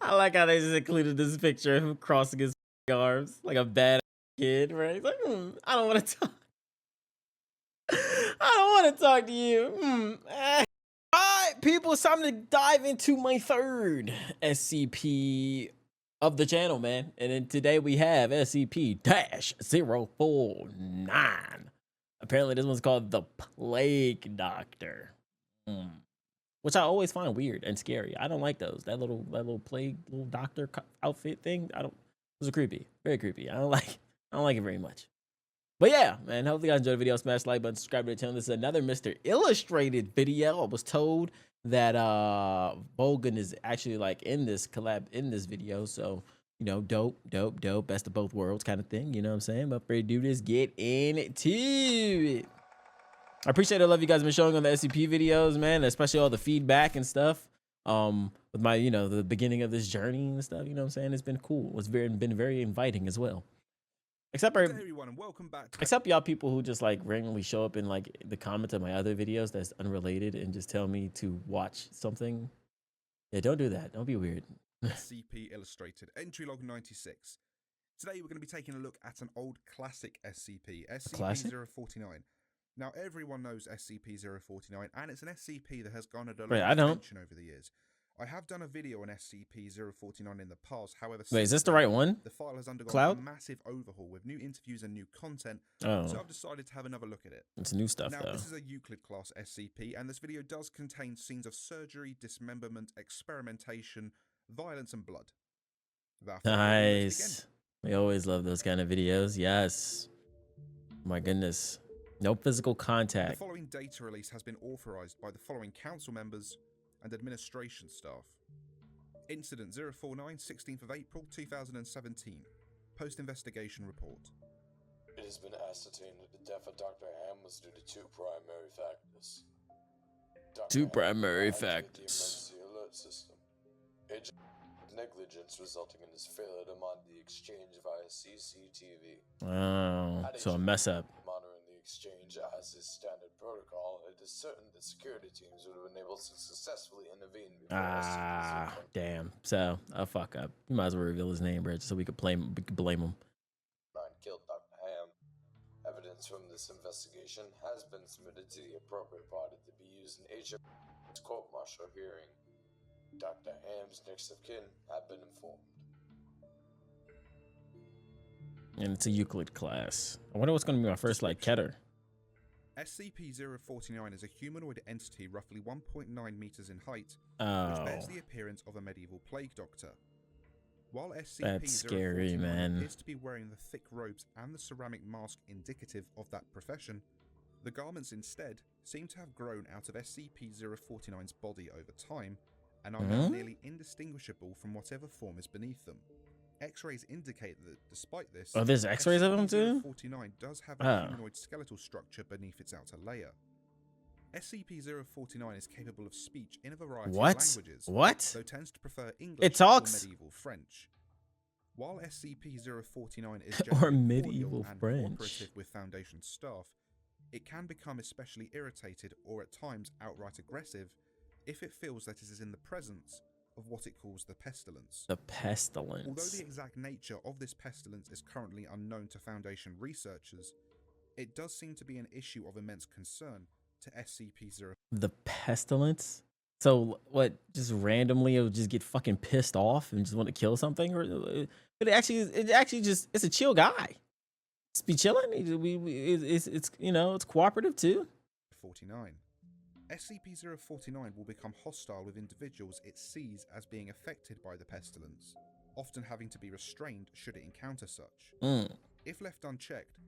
I like how they just included this picture of him crossing his arms like a bad kid, right? He's like, I don't want to talk. I don't want to talk to you. All right, people, it's time to dive into my third SCP of the channel, man. And then today we have SCP-049. Apparently this one's called the Plague Doctor. Which I always find weird and scary. I don't like those. That little plague little doctor outfit thing. Those are creepy. Very creepy. I don't like it very much. But yeah, man, hopefully you guys enjoyed the video. Smash the like button, subscribe to the channel. This is another Mr. Illustrated video. I was told that Bogan is actually like in this collab in this video. So, you know, dope, best of both worlds kind of thing. You know what I'm saying? But for do this, get into it. I appreciate it. I love you guys have been showing on the SCP videos, man, especially all the feedback and stuff. With my, you know, the beginning of this journey and stuff, you know what I'm saying? It's been cool. It's been very inviting as well. Except for everyone, and welcome back except y'all people who just like randomly show up in like the comments of my other videos that's unrelated and just tell me to watch something. Yeah, don't do that. Don't be weird. SCP Illustrated, entry log 96. Today we're going to be taking a look at an old classic SCP, SCP-049. Now everyone knows SCP-049, and it's an SCP that has garnered a lot of attention over the years. I have done a video on SCP-049 in the past, however... Wait, is this the right one? The file has undergone a massive overhaul with new interviews and new content, so I've decided to have another look at it. It's new stuff, now, though. This is a Euclid-class SCP, and this video does contain scenes of surgery, dismemberment, experimentation, violence, and blood. Nice. We always love those kind of videos, yes. My goodness. No physical contact. The following data release has been authorized by the following council members and administration staff. Incident 049, 16th of April 2017. Post-investigation report. It has been ascertained that the death of Dr. Ham was due to two primary factors. Two primary factors. The emergency alert system. Agent negligence resulting in his failure to monitor the exchange via CCTV. Oh, so a mess up. Exchange as his standard protocol, it is certain that security teams would have been able to successfully intervene before damn. So a fuck up. You might as well reveal his name, bro, so we could blame him. Killed Dr. Ham. Evidence from this investigation has been submitted to the appropriate party to be used in HM's court-martial hearing. Dr. Ham's next of kin have been informed. And it's a Euclid class. I wonder what's going to be my first, like, Keter. SCP-049 is a humanoid entity roughly 1.9 meters in height, which bears the appearance of a medieval plague doctor. While SCP-049 appears to be wearing the thick robes and the ceramic mask indicative of that profession, the garments instead seem to have grown out of SCP-049's body over time and are now nearly indistinguishable from whatever form is beneath them. X-rays indicate that despite this, there's X-rays of him too? SCP-049 does have a humanoid skeletal structure beneath its outer layer. SCP-049 is capable of speech in a variety of languages, though tends to prefer English or medieval French. While SCP-049 is generally medieval and French cooperative with Foundation staff, it can become especially irritated or at times outright aggressive if it feels that it is in the presence of what it calls the pestilence. The pestilence. Although the exact nature of this pestilence is currently unknown to Foundation researchers, it does seem to be an issue of immense concern to SCP-049. The pestilence? So what, just randomly it would just get fucking pissed off and just want to kill something? Or it's a chill guy. Just be chilling. It's you know, it's cooperative too. 49. SCP-049 will become hostile with individuals it sees as being affected by the pestilence, often having to be restrained should it encounter such. If left unchecked,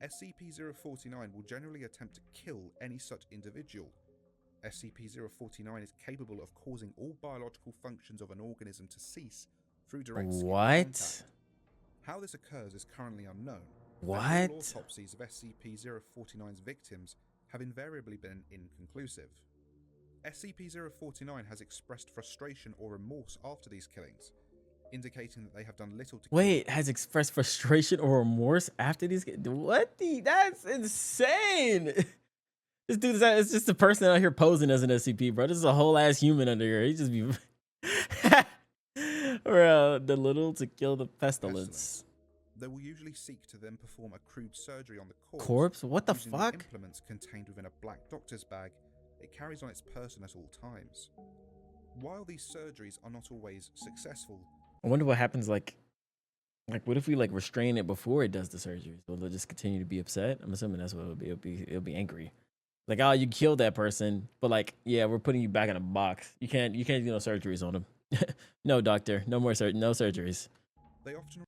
SCP-049 will generally attempt to kill any such individual. SCP-049 is capable of causing all biological functions of an organism to cease through direct skin contact. How this occurs is currently unknown. All autopsies of SCP-049's victims have invariably been inconclusive. SCP-049 has expressed frustration or remorse after these killings, indicating that they have done little to has expressed frustration or remorse after these? That's insane. This dude is just a person out here posing as an SCP, bro. This is a whole ass human under here. He just be Bro, the little to kill the pestilence. They will usually seek to then perform a crude surgery on the Corpse? What the using fuck? The implements contained within a black doctor's bag it carries on its person at all times. While these surgeries are not always successful, I wonder what happens, like what if we like restrain it before it does the surgery? So they'll just continue to be upset. I'm assuming that's what it'll be. It'll be angry. Like, oh, you killed that person, but like, yeah, we're putting you back in a box. You can't do no surgeries on him. No, doctor, no more no surgeries. They often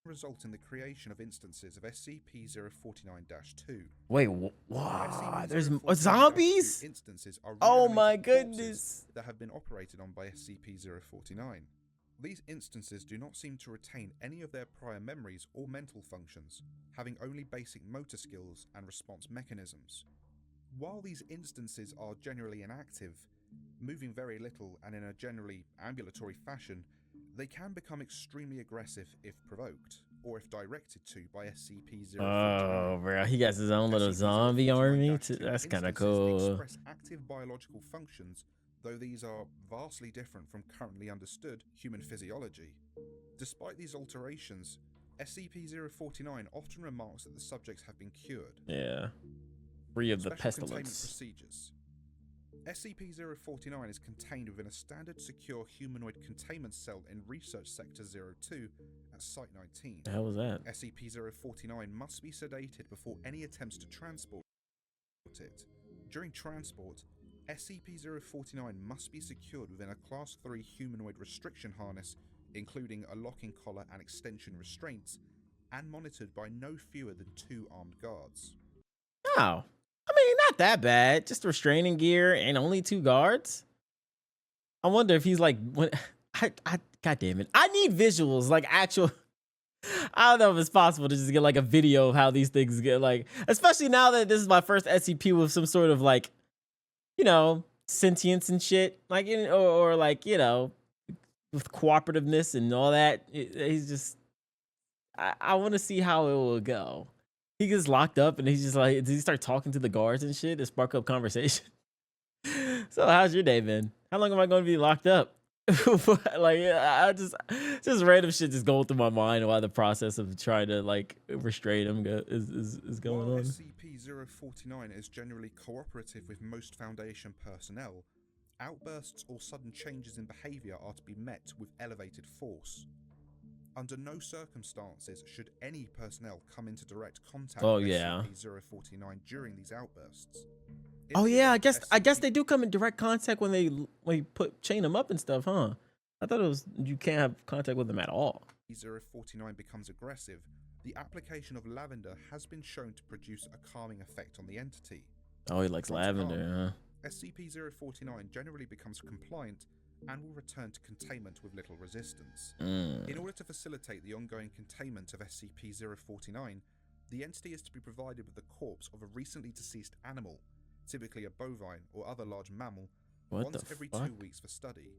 result in the creation of instances of SCP-049-2. Wait, what? There's zombies? Instances are oh my reanimated goodness! corpses that have been operated on by SCP-049. These instances do not seem to retain any of their prior memories or mental functions, having only basic motor skills and response mechanisms. While these instances are generally inactive, moving very little and in a generally ambulatory fashion, they can become extremely aggressive if provoked, or if directed to by SCP-049. Oh, bro, he got his own little zombie army. That's kind of cool. Express active biological functions, though these are vastly different from currently understood human physiology. Despite these alterations, SCP-049 often remarks that the subjects have been cured. Yeah. Free of the Special containment pestilence. procedures. SCP-049 is contained within a standard secure humanoid containment cell in Research Sector 02 at Site 19. The hell was that? SCP-049 must be sedated before any attempts to transport it. During transport, SCP-049 must be secured within a Class 3 humanoid restriction harness, including a locking collar and extension restraints, and monitored by no fewer than 2 armed guards. Oh. I mean, not that bad. Just restraining gear and only 2 guards. I wonder if he's like, God damn it. I need visuals, like actual. I don't know if it's possible to just get like a video of how these things get, like, especially now that this is my first SCP with some sort of like, you know, sentience and shit, like, or like, you know, with cooperativeness and all that. He's just, I want to see how it will go. He gets locked up and he's just like, does he start talking to the guards and shit to spark up conversation? So how's your day been? How long am I going to be locked up? Like, I just random shit just going through my mind while the process of trying to like restrain him is going While on. SCP-049 is generally cooperative with most Foundation personnel, outbursts or sudden changes in behavior are to be met with elevated force. Under no circumstances should any personnel come into direct contact with SCP-049 during these outbursts. Oh yeah, I guess they do come in direct contact when you chain them up and stuff, huh? I thought it was you can't have contact with them at all. SCP-049 becomes aggressive. The application of lavender has been shown to produce a calming effect on the entity. Oh, he likes lavender, huh? SCP-049 generally becomes compliant and will return to containment with little resistance. In order to facilitate the ongoing containment of SCP-049, the entity is to be provided with the corpse of a recently deceased animal, typically a bovine or other large mammal, once every 2 weeks for study.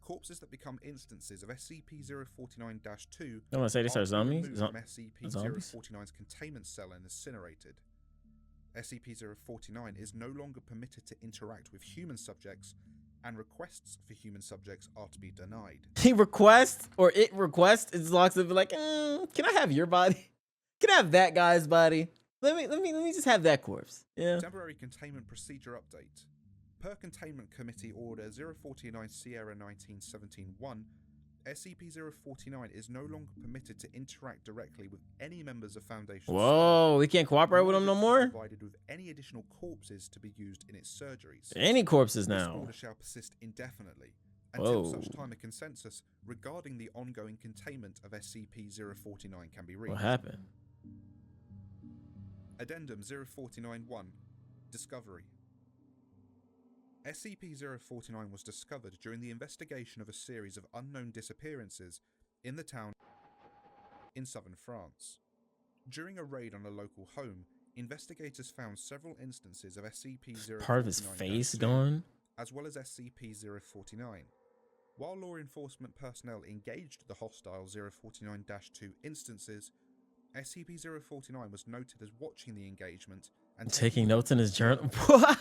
Corpses that become instances of SCP-049-2 I want to say these are zombies? from SCP-049's containment cell and incinerated. SCP-049 is no longer permitted to interact with human subjects, and requests for human subjects are to be denied. He requests, or it requests, it's locks up like, can I have your body? Can I have that guy's body? Let me just have that corpse. Yeah. Temporary containment procedure update. Per Containment Committee Order 049 Sierra 1917-1, SCP-049 is no longer permitted to interact directly with any members of Foundation. Whoa, we can't cooperate with him no more? Provided with any additional corpses to be used in its surgeries. Any corpses now? This order shall persist indefinitely, until such time a consensus regarding the ongoing containment of SCP-049 can be reached. What happened? Addendum 049-1. Discovery. SCP-049 was discovered during the investigation of a series of unknown disappearances in the town in southern France. During a raid on a local home, investigators found several instances of SCP-049 part of his face gone, as well as SCP-049. While law enforcement personnel engaged the hostile 049-2 instances, SCP-049 was noted as watching the engagement and taking notes in his journal. What?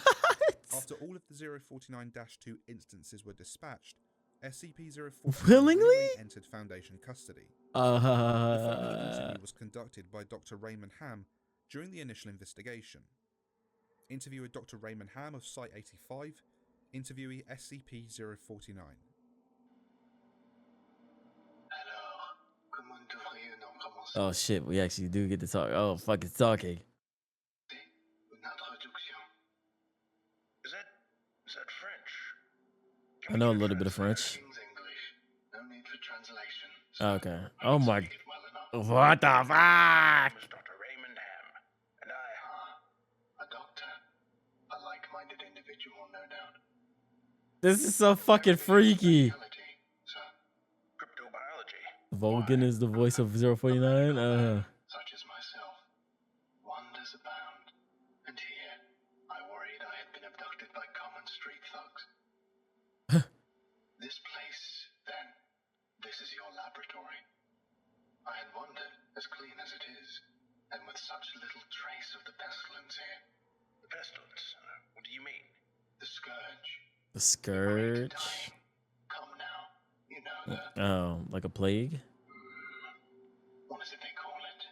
After all of the 049-2 instances were dispatched, SCP-049 Willingly? legally entered Foundation custody. The following Uh, interview was conducted by Dr. Raymond Ham during the initial investigation. Interviewer Dr. Raymond Ham of Site 85. Interviewee SCP-049. oh shit, we actually do get to talk. Oh fuck, it's talking. Is that French? I know a little bit of French. No need for translation. Okay. Oh my. What the fuck? Dr. Raymond Ham, and I. A doctor. A like-minded individual, no doubt. This is so fucking freaky. Cryptobiology. Volgan is the voice of 049. Such as myself. Wonders abound. And here, I worried I had been abducted by common street thugs. This place, then, this is your laboratory. I had wondered, as clean as it is, and with such little trace of the pestilence here. The pestilence? What do you mean? The scourge. The scourge. Come now. You know the... Oh, like a plague? What is it they call it?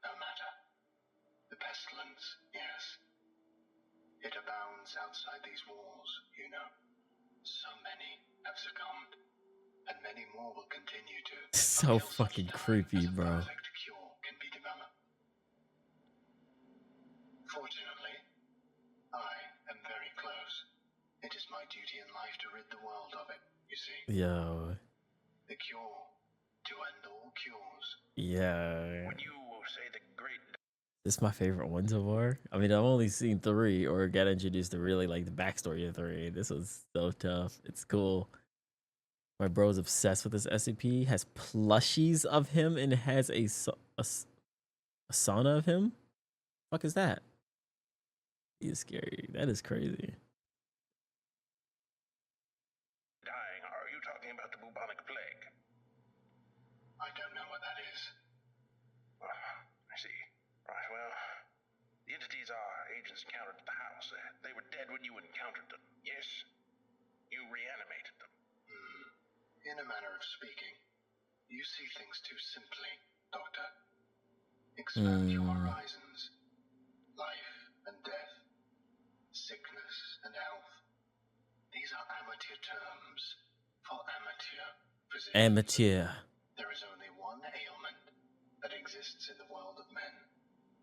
No matter. The pestilence, yes. It abounds outside these walls, you know. So many have succumbed, and many more will continue to. So fucking creepy, bro. Perfect cure can be developed. Fortunately, I am very close. It is my duty in life to rid the world of it, you see. Yo. The cure to end all cures. Yeah. When you say the great... This is my favorite one so far. I mean, I've only seen 3 or got introduced to really like the backstory of 3. This was so tough. It's cool. My bro's obsessed with this SCP. Has plushies of him and has a sauna of him. Fuck is that? He is scary. That is crazy. Dying, are you talking about the bubonic plague? I don't know what that is. I see. Right, well, the entities our agents encountered at the house, they were dead when you encountered them, yes? You reanimated them. In a manner of speaking, you see things too simply, Doctor. Expand your horizons. Life and death. Sickness and health. These are amateur terms for amateur physicians. Amateur. There is only one ailment that exists in the world of men,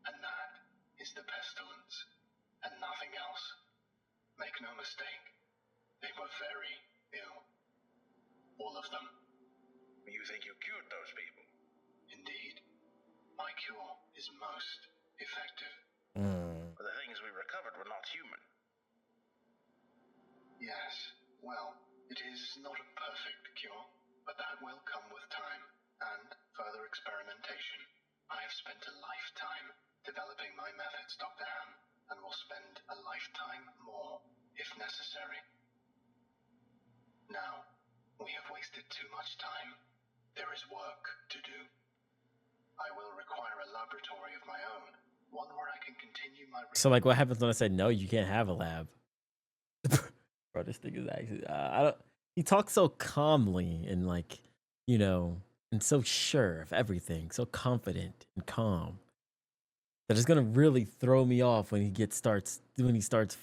and that is the pestilence, and nothing else. Make no mistake, they were very ill. All of them. You think you cured those people? Indeed. My cure is most effective. But the things we recovered were not human. Yes, well, it is not a perfect cure, but that will come with time and further experimentation. I have spent a lifetime developing my methods, Dr. Ham, and will spend a lifetime more if necessary. Now, we have wasted too much time. There is work to do. I will require a laboratory of my own, one where I can continue my... So like, what happens when I said no? You can't have a lab. Bro, this thing is actually. I don't. He talks so calmly and like, you know, and so sure of everything, so confident and calm. That it's gonna really throw me off when he starts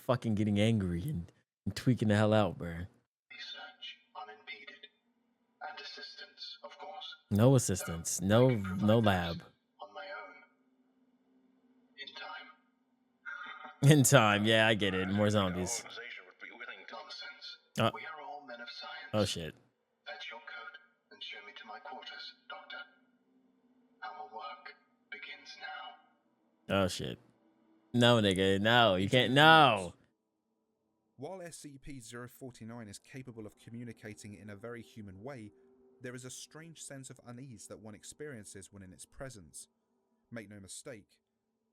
fucking getting angry and tweaking the hell out, bro. Research unimpeded. And assistance, of course. No assistance. No lab. On my own. In time. In time, yeah, I get it. More zombies. Nonsense. We are all men of science. Oh shit. Fetch your coat and show me to my quarters, Doctor. Our work begins now. Oh shit. No, nigga. No, you can't. No. While SCP-049 is capable of communicating in a very human way, there is a strange sense of unease that one experiences when in its presence. Make no mistake,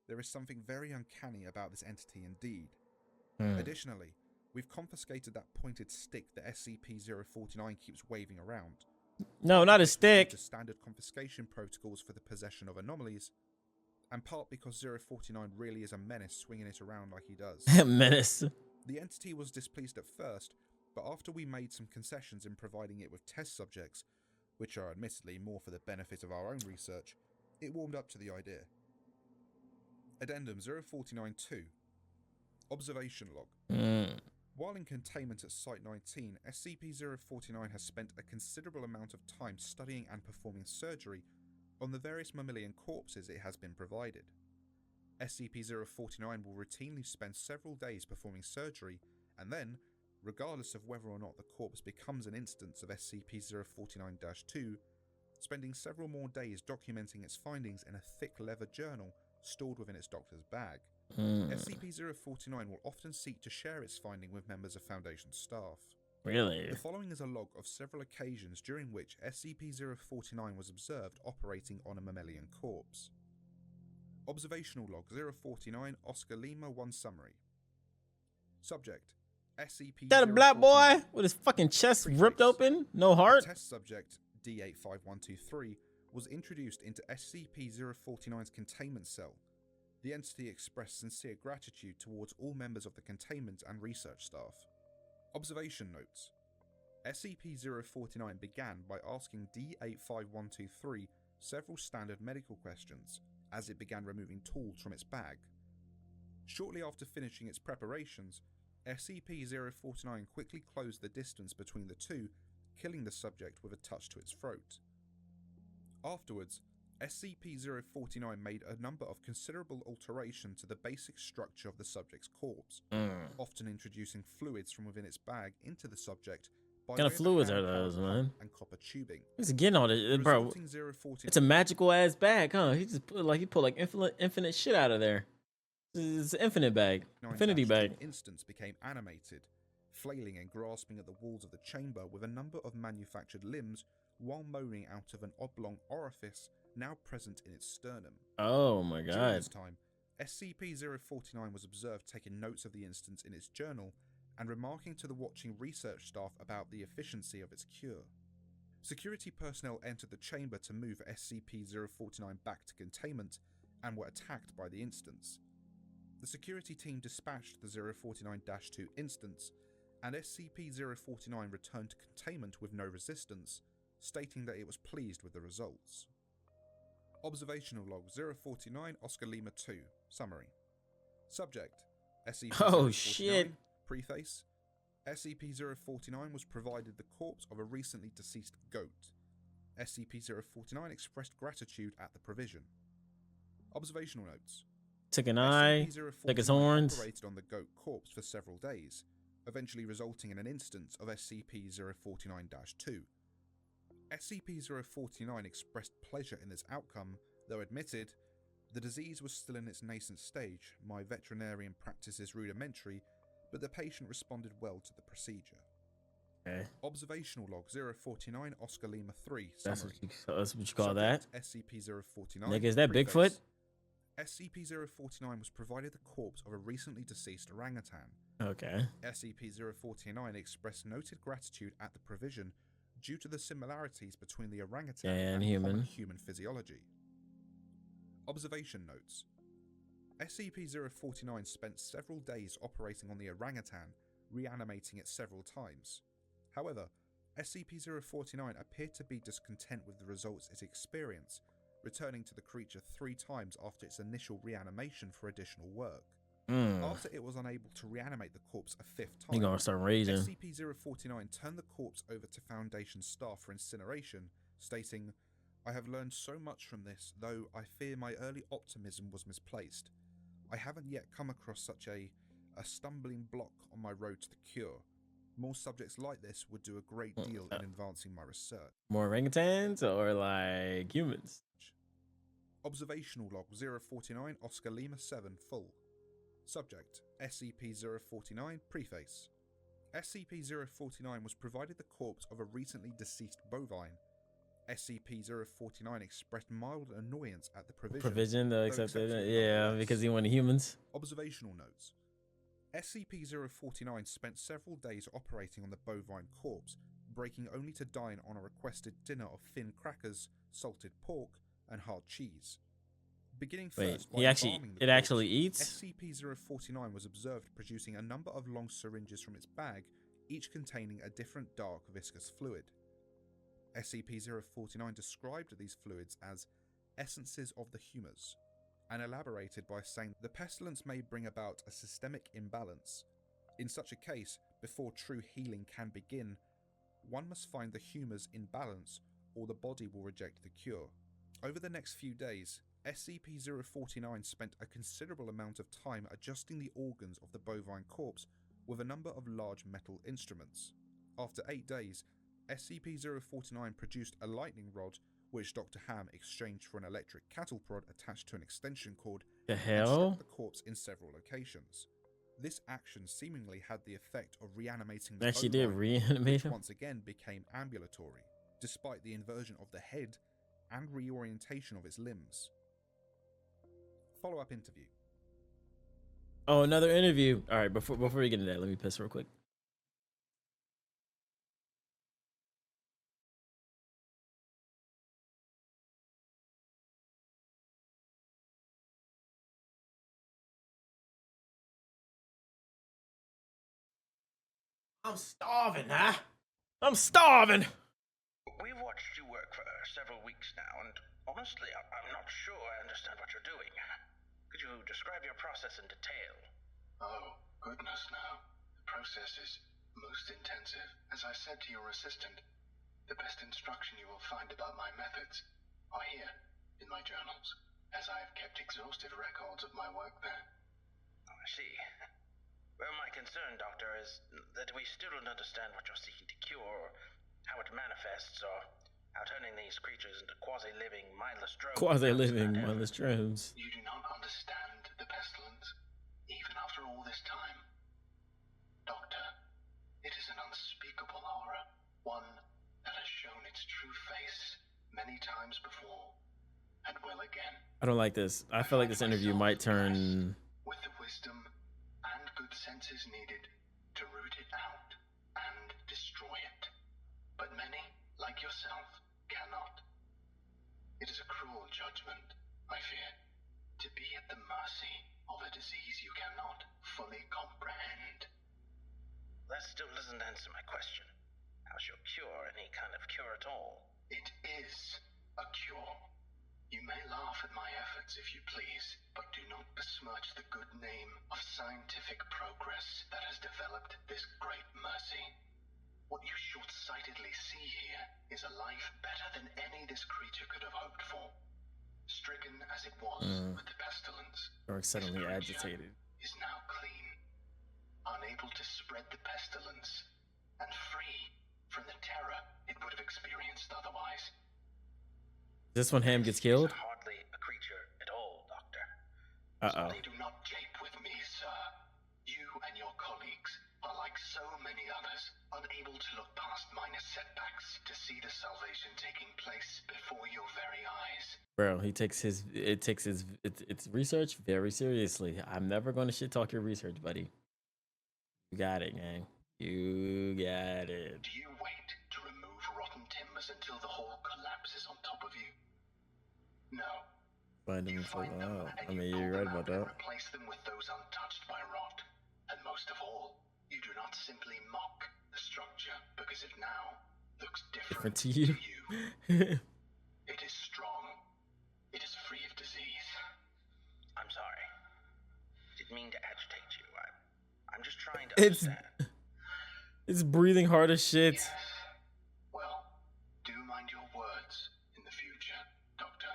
there is something very uncanny about this entity indeed. Additionally, we've confiscated that pointed stick that SCP-049 keeps waving around. No, not a stick. The standard confiscation protocols for the possession of anomalies, and part because 049 really is a menace swinging it around like he does. Menace. The entity was displeased at first, but after we made some concessions in providing it with test subjects, which are admittedly more for the benefit of our own research, it warmed up to the idea. Addendum 049-2. Observation Log. While in containment at Site 19, SCP-049 has spent a considerable amount of time studying and performing surgery on the various mammalian corpses it has been provided. SCP-049 will routinely spend several days performing surgery, and then, regardless of whether or not the corpse becomes an instance of SCP-049-2, spending several more days documenting its findings in a thick leather journal stored within its doctor's bag. SCP-049 will often seek to share its finding with members of Foundation staff. Really? The following is a log of several occasions during which SCP-049 was observed operating on a mammalian corpse. Observational Log 049 Oscar Lima 1 Summary. Subject SCP-049. That a black boy with his fucking chest ripped open? No heart? Test subject D85123 was introduced into SCP-049's containment cell. The entity expressed sincere gratitude towards all members of the containment and research staff. Observation notes. SCP-049 began by asking D85123 several standard medical questions as it began removing tools from its bag. Shortly after finishing its preparations, SCP-049 quickly closed the distance between the two, killing the subject with a touch to its throat. Afterwards, SCP-049 made a number of considerable alterations to the basic structure of the subject's corpse, often introducing fluids from within its bag into the subject. What kind of fluids are those, man? And copper tubing. He's getting all this, bro. It's a magical ass bag, huh? He just put like infinite shit out of there. It's an infinite bag, infinity bag. Instance became animated, flailing and grasping at the walls of the chamber with a number of manufactured limbs, while moaning out of an oblong orifice now present in its sternum. Oh my god. During this time, SCP-049 was observed taking notes of the instance in its journal and remarking to the watching research staff about the efficiency of its cure. Security personnel entered the chamber to move SCP-049 back to containment and were attacked by the instance. The security team dispatched the 049-2 instance, and SCP-049 returned to containment with no resistance, stating that it was pleased with the results. Observational Log 049 Oscar Lima 2 Summary. Subject SCP-049 Oh shit. Preface. SCP-049 was provided the corpse of a recently deceased goat. SCP-049 expressed gratitude at the provision. Observational notes. Took an eye, took his horns. Operated on the goat corpse for several days, eventually resulting in an instance of SCP-049-2. SCP-049 expressed pleasure in this outcome, though admitted, the disease was still in its nascent stage, my veterinarian practice is rudimentary, but the patient responded well to the procedure. Okay. Observational Log 049 Oscar Lima 3 That's Summary. what you call that? SCP-049. Nigga, is that Preface. Bigfoot? SCP-049 was provided the corpse of a recently deceased orangutan. Okay. SCP-049 expressed noted gratitude at the provision due to the similarities between the orangutan and common human physiology. Observation notes. SCP-049 spent several days operating on the orangutan, reanimating it several times. However, SCP-049 appeared to be discontent with the results it experienced, returning to the creature 3 times after its initial reanimation for additional work. After it was unable to reanimate the corpse a 5th time, You're gonna start raging. SCP-049 turned the corpse over to Foundation staff for incineration, stating, "I have learned so much from this, though I fear my early optimism was misplaced. I haven't yet come across such a stumbling block on my road to the cure. More subjects like this would do a great deal in advancing my research." More orangutans or like humans? Observational Log 049 Oscar Lima 7 Full. Subject SCP-049 Preface. SCP-049 was provided the corpse of a recently deceased bovine. SCP-049 expressed mild annoyance at the provision. Though, accepted. Yeah, because he wanted humans. Observational notes. SCP-049 spent several days operating on the bovine corpse, breaking only to dine on a requested dinner of thin crackers, salted pork, and hard cheese. Beginning Wait, first by he actually, embalming the it corpse, actually eats? SCP-049 was observed producing a number of long syringes from its bag, each containing a different dark viscous fluid. SCP-049 described these fluids as essences of the humours, and elaborated by saying the pestilence may bring about a systemic imbalance. In such a case, before true healing can begin, one must find the humours in balance or the body will reject the cure. Over the next few days, SCP-049 spent a considerable amount of time adjusting the organs of the bovine corpse with a number of large metal instruments. After 8 days, SCP-049 produced a lightning rod which Dr. Ham exchanged for an electric cattle prod attached to an extension cord The and hell? struck the corpse in several locations. This action seemingly had the effect of reanimating the Actually did bovine, reanimate which him? once again became ambulatory, despite the inversion of the head and reorientation of its limbs. Follow-up interview. Oh, another interview. All right, before we get into that, let me piss real quick. I'm starving, huh? I'm starving! We've watched you work for several weeks now, and honestly, I'm not sure I understand what you're doing. Could you describe your process in detail? Oh, goodness no. The process is most intensive. As I said to your assistant, the best instruction you will find about my methods are here, in my journals, as I have kept exhaustive records of my work there. Oh, I see. Well, my concern, Doctor, is that we still don't understand what you're seeking to cure, or how it manifests, or how turning these creatures into quasi-living, mindless drones. Quasi-living, mindless drones. You do not understand the pestilence, even after all this time. Doctor, it is an unspeakable horror, one that has shown its true face many times before, and will again. I don't like this. I feel like this interview might turn... With the wisdom and good senses needed to root it out and destroy it. But many, like yourself, cannot. It is a cruel judgment, I fear, to be at the mercy of a disease you cannot fully comprehend. That still doesn't answer my question. How's your cure any kind of cure at all? It is a cure. You may laugh at my efforts if you please, but do not besmirch the good name of scientific progress that has developed this great mercy. What you short-sightedly see here is a life better than any this creature could have hoped for. Stricken as it was with the pestilence, Or suddenly this creature agitated. is now clean, unable to spread the pestilence, and free from the terror it would have experienced otherwise. This one Ham gets killed? Hardly a creature at all, Doctor. Uh-oh. Do not jape with me, sir. You and your colleagues are like so many others, unable to look past minor setbacks to see the salvation taking place before your very eyes. Bro, he takes his it's research very seriously. I'm never going to shit talk your research, buddy. You got it, gang. You got it. Do you wait to remove rotten timbers until the whole collapses on top of you? No. Find them You for find them I and mean, you you're pull right them about out and that. replace them with those untouched by rot. And most of all, you do not simply mock the structure because it now looks different To you. It is strong. It is free of disease. I'm sorry. Didn't mean to agitate you. I'm just trying to It's understand. it's breathing hard as shit. Yes. Well, do mind your words in the future, Doctor.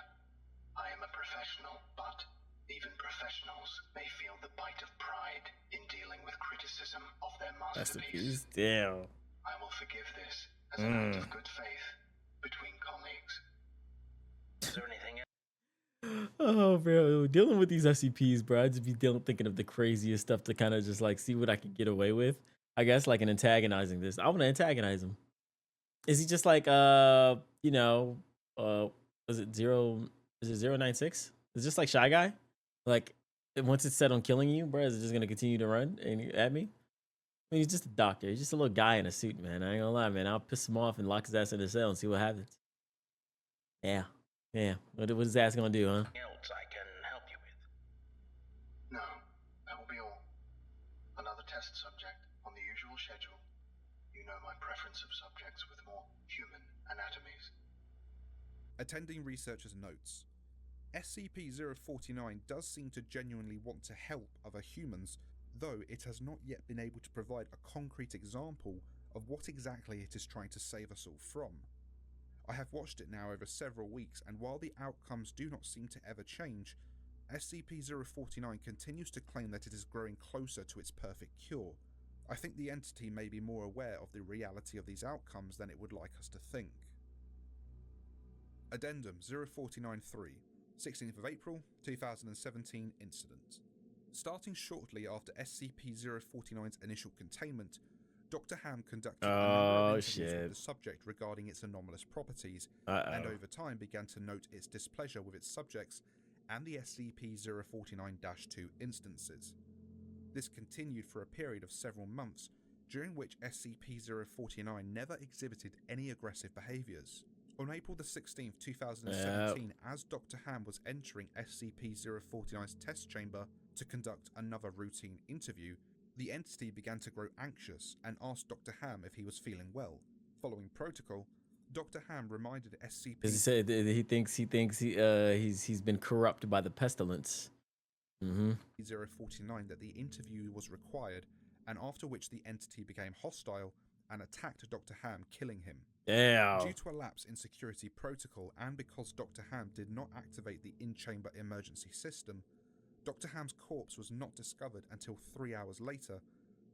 I am a professional, but even professionals may feel the bite of pride in dealing with criticism of their masterpiece. Damn. I will forgive this as an act of good faith between colleagues. Is there anything else? Oh, bro, dealing with these SCPs, bro, I just be thinking of the craziest stuff to kind of just like see what I can get away with. I guess like an antagonizing this. I want to antagonize him. Is he just like you know, is it 096? Is it just like Shy Guy? Like once it's set on killing you, bro, is it just gonna continue to run at me? I mean, he's just a doctor. He's just a little guy in a suit, man. I ain't gonna lie, man. I'll piss him off and lock his ass in the cell and see what happens. Yeah. What is his ass gonna do, huh? Else I can test subject on the usual schedule. You know my preference of subjects with more human anatomies. Attending researchers notes, SCP-049 does seem to genuinely want to help other humans, though it has not yet been able to provide a concrete example of what exactly it is trying to save us all from. I have watched it now over several weeks, and while the outcomes do not seem to ever change, SCP-049 continues to claim that it is growing closer to its perfect cure. I think the entity may be more aware of the reality of these outcomes than it would like us to think. Addendum 049-3, 16th of April 2017 incident. Starting shortly after SCP-049's initial containment, Dr. Ham conducted a number of interviews with the subject regarding its anomalous properties, and over time began to note its displeasure with its subjects and the SCP-049-2 instances. This continued for a period of several months, during which SCP-049 never exhibited any aggressive behaviours. On April the 16th, 2017, as Dr. Ham was entering SCP-049's test chamber to conduct another routine interview, the entity began to grow anxious and asked Dr. Ham if he was feeling well. Following protocol, Dr. Ham reminded SCP. He said he thinks he's been corrupted by the pestilence. 049 that the interview was required, and after which the entity became hostile and attacked Dr. Ham, killing him. Damn. Due to a lapse in security protocol and because Dr. Ham did not activate the in-chamber emergency system, Dr. Ham's corpse was not discovered until 3 hours later,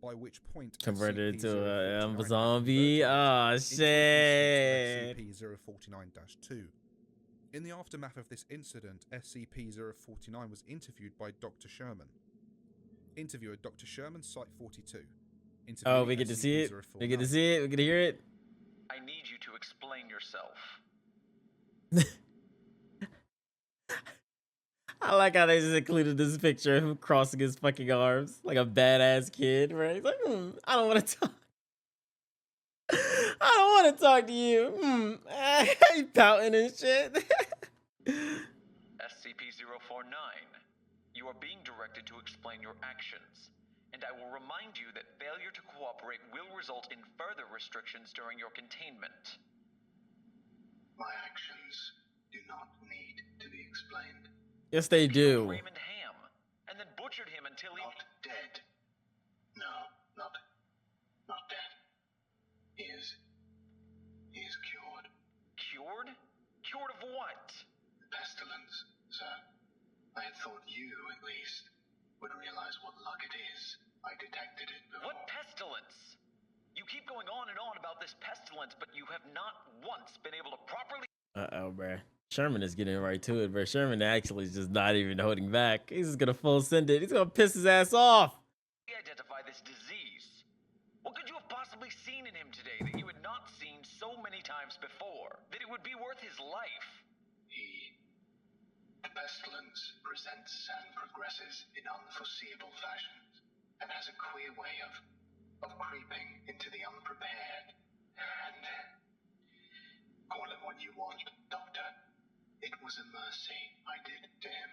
by which point converted to a SCP-049 zombie. Oh shit. SCP-049-2. In the aftermath of this incident, SCP-049 was interviewed by Dr. Sherman. Interviewer Dr. Sherman, Site 42. Oh, we get to see it? We get to see it? We get to hear it? I need you to explain yourself. I like how they just included this picture of him crossing his fucking arms like a badass kid, right? He's like, I don't want to talk. I don't want to talk to you. He pouting and shit. SCP-049, you are being directed to explain your actions, and I will remind you that failure to cooperate will result in further restrictions during your containment. My actions do not need to be explained. Yes, they do. Raymond Ham, and then butchered him until he... Not dead. No, not dead. He is cured. Cured? Cured of what? Pestilence, sir. I had thought you, at least, would realize what luck it is. I detected it before. What pestilence? You keep going on and on about this pestilence, but you have not once been able to properly... Uh-oh, bruh. Sherman is getting right to it, bruh. Sherman actually is just not even holding back. He's just gonna full send it. He's gonna piss his ass off. identify this disease. What could you have possibly seen in him today that you had not seen so many times before? That it would be worth his life? The pestilence presents and progresses in unforeseeable fashions, and has a queer way of creeping into the unprepared. And call it what you want, Doctor. It was a mercy I did to him.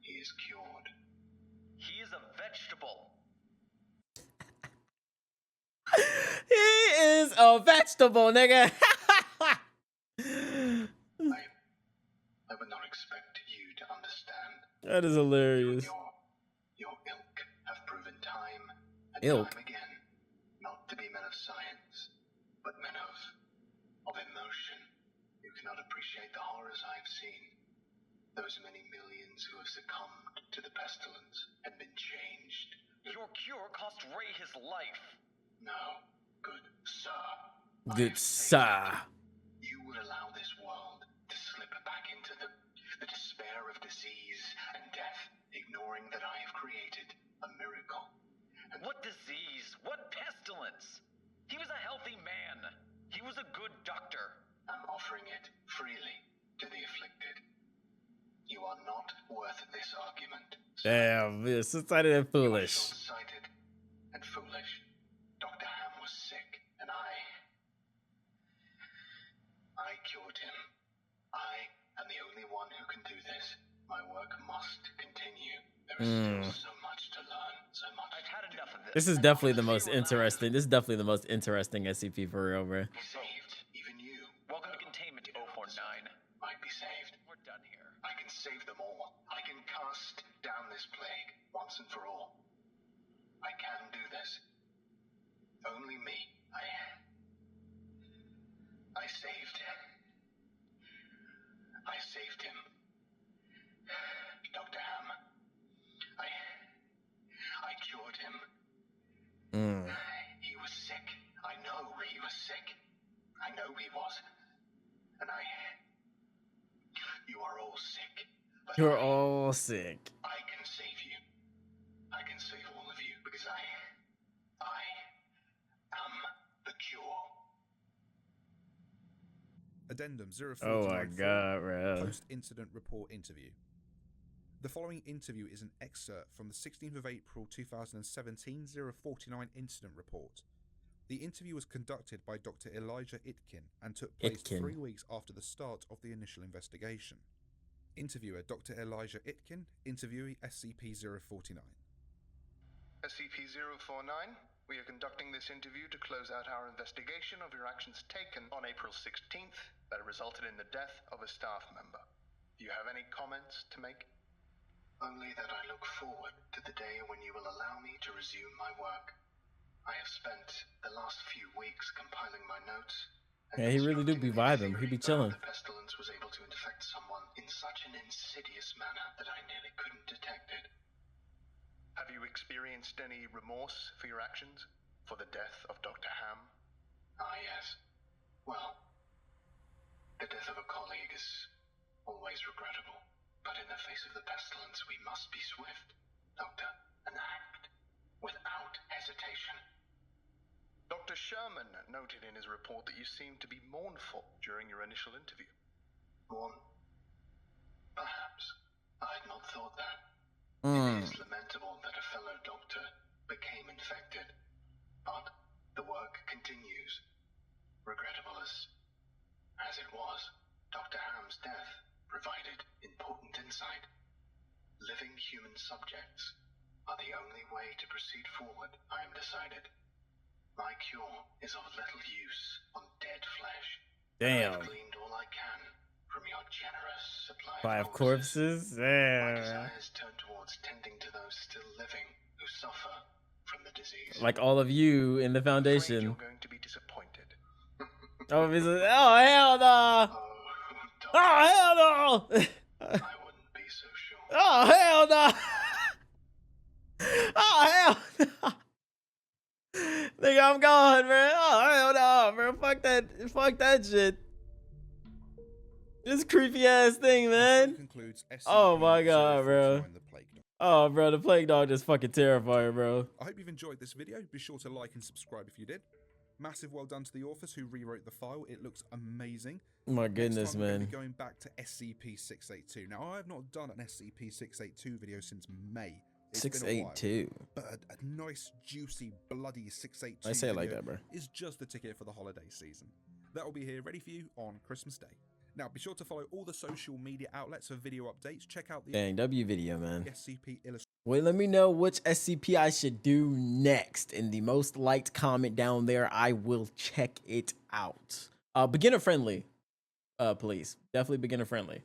He is cured. He is a vegetable. He is a vegetable, nigga. I would not expect you to understand. That is hilarious. Your ilk have proven time and Ilk? time again not to be men of science, but men of emotion. You cannot appreciate the horrors I have seen. Those many millions who have succumbed to the pestilence and been changed. Your cure cost Ray his life. No, good sir. Good sir. You would allow this world to slip back into the despair of disease and death, ignoring that I have created a miracle. And what disease? What pestilence? He was a healthy man. He was a good doctor. I'm offering it freely to the afflicted. You are not worth this argument. Damn, this is excited and foolish. Short-sighted and foolish. Dr. Ham was sick, and I cured him. I am the only one who can do this. My work must continue, There is still so much to learn, so much. I've had enough of this. This is definitely the most interesting. This is definitely the most interesting SCP for real, bro. Saved, even you. Welcome to Containment 049. Might be saved. We're done here. I can save them all. I can cast down this plague once and for all. I can do this. Only me. I saved him. Dr. Ham. I cured him. He was sick. I know he was sick. I know he was. And you are all sick. But You're all sick. I can save you. I can save all of you because I am the cure. Addendum 049. Oh my god, bro. Post-incident report interview. The following interview is an excerpt from the 16th of April 2017 049 incident report. The interview was conducted by Dr. Elijah Itkin and took place 3 weeks after the start of the initial investigation. Interviewer Dr. Elijah Itkin, interviewee SCP-049. SCP-049, we are conducting this interview to close out our investigation of your actions taken on April 16th that resulted in the death of a staff member. Do you have any comments to make? Only that I look forward to the day when you will allow me to resume my work. I have spent the last few weeks compiling my notes. Yeah, he really do be vibing. He be chilling. The pestilence was able to infect someone in such an insidious manner that I nearly couldn't detect it. Have you experienced any remorse for your actions? For the death of Dr. Ham? Ah, yes. Well, the death of a colleague is always regrettable. But in the face of the pestilence, we must be swift, Doctor, and act without hesitation. Dr. Sherman noted in his report that you seemed to be mournful during your initial interview. Mourn? Perhaps. I had not thought that. It is lamentable that a fellow doctor became infected, but the work continues. Regrettable as it was, Dr. Ham's death provided important insight. Living human subjects are the only way to proceed forward, I am decided. My cure is of little use on dead flesh. Damn. I've gleaned all I can from your generous supply Five of corpses? My Yeah. desires turn towards tending to those still living who suffer from the disease. Like all of you in the I'm afraid Foundation. you're going to be disappointed. Oh, hell no! Oh, Oh, hell no! I wouldn't be so sure. Oh, hell no! Oh, hell no! Nigga, I'm gone, man. Oh, hell no, bro. Fuck that shit. This creepy ass thing, man. Concludes Oh my god, bro. the Plague Dog. Oh, bro, the plague dog is fucking terrifying, bro. I hope you've enjoyed this video. Be sure to like and subscribe if you did. Massive well done to the authors who rewrote the file. It looks amazing. My goodness, Next time, we're man. gonna be going back to SCP-682. Now, I have not done an SCP-682 video since May. It's been a while, 682. but a nice, juicy, bloody 682 I say it like video that, bro. is just the ticket for the holiday season. That will be here ready for you on Christmas Day. Now, be sure to follow all the social media outlets for video updates. Check out the Dang, W video, man. SCP Illustrated. Wait, let me know which SCP I should do next. In the most liked comment down there, I will check it out. Beginner friendly, please. Definitely beginner friendly.